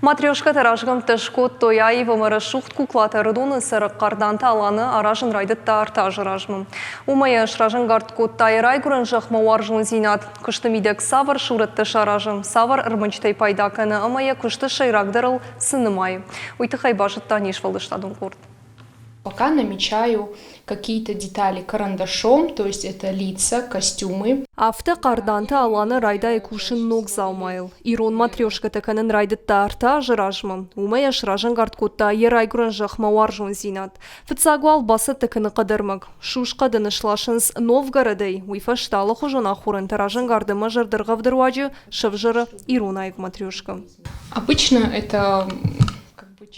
Матрешка таражгам тышкот тояй вымыры шухт куклата рыдуны сыры карданта аланы аражын райды тарта жыражмым. Умая шражын гарткот тайрай гурын жахма уаржын зинат. Кышты мидек савар шуратты шаражым. Савар ырмынчтай пайдаканы амая кышты шайрагдырыл сынымай. Уйты хайбашыт таниш валдыштадын курт. Пока намечаю какие-то детали карандашом, то есть это лица, костюмы. Авто карданта аланы райда экушын ног заумайл. Ирон матрешка таканын райды тарта жыражмым. Умая шражын гарткотта ерай гурын жахма уаржын зинат. Фыцагуал басы таканы қыдырмык. Шушқа дынышлашынс Новгородой. Уйфа шталы хужына хурын таражын гардыма жырдырғавдыруаджы шывжыры Ирон айв матрешка. Обычно это...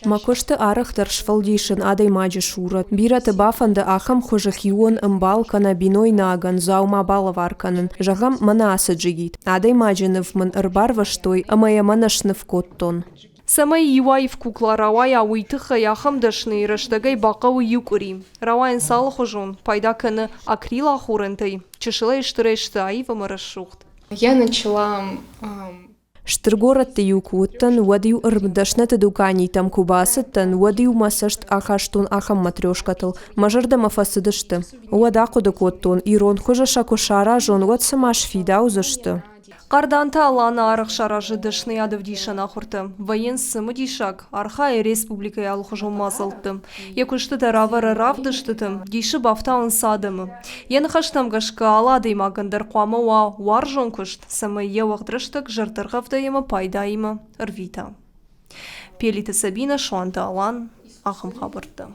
Макошты арахтар швалдишын адай маджи шурат. Бираты бафанды ахам хожахион ымбалкана биной наган заума балаварканын. Жагам мана асаджигит. Адай маджинов мын ырбарваштой, амая манашнов коттон. Самай юаев кукла равай ауитыха яхам дашны раштагай бақау юкури. Равайын салы хожон, пайда каны акрила хурынтай. Чешила иштырышты аива марашухт. Я начала... Штыргорат юкуттан, вадию ырмдашнаты дукани там кубасыттан, вадию масашт ахаштун ахам матрешкатыл, мажарда мафасыдышты. Уадақуды коттон, ирон хожаша кошара жон вад самаш фидаузышты. Карданта аланы арық шаражы дышны адыв дишан ахурты. Воен сымы дишак, архай республикай алхужыл мазылты. Якушты таравары равдыштытым, диші бафтаун садымы. Ені хаштам гашка алады имагындар қуамы уар жон күшт, сымы евағдырыштық жыртырғавдайымы пайдайымы ырвита. Пелиті Сабина Шуанта алан, ахым қабырды.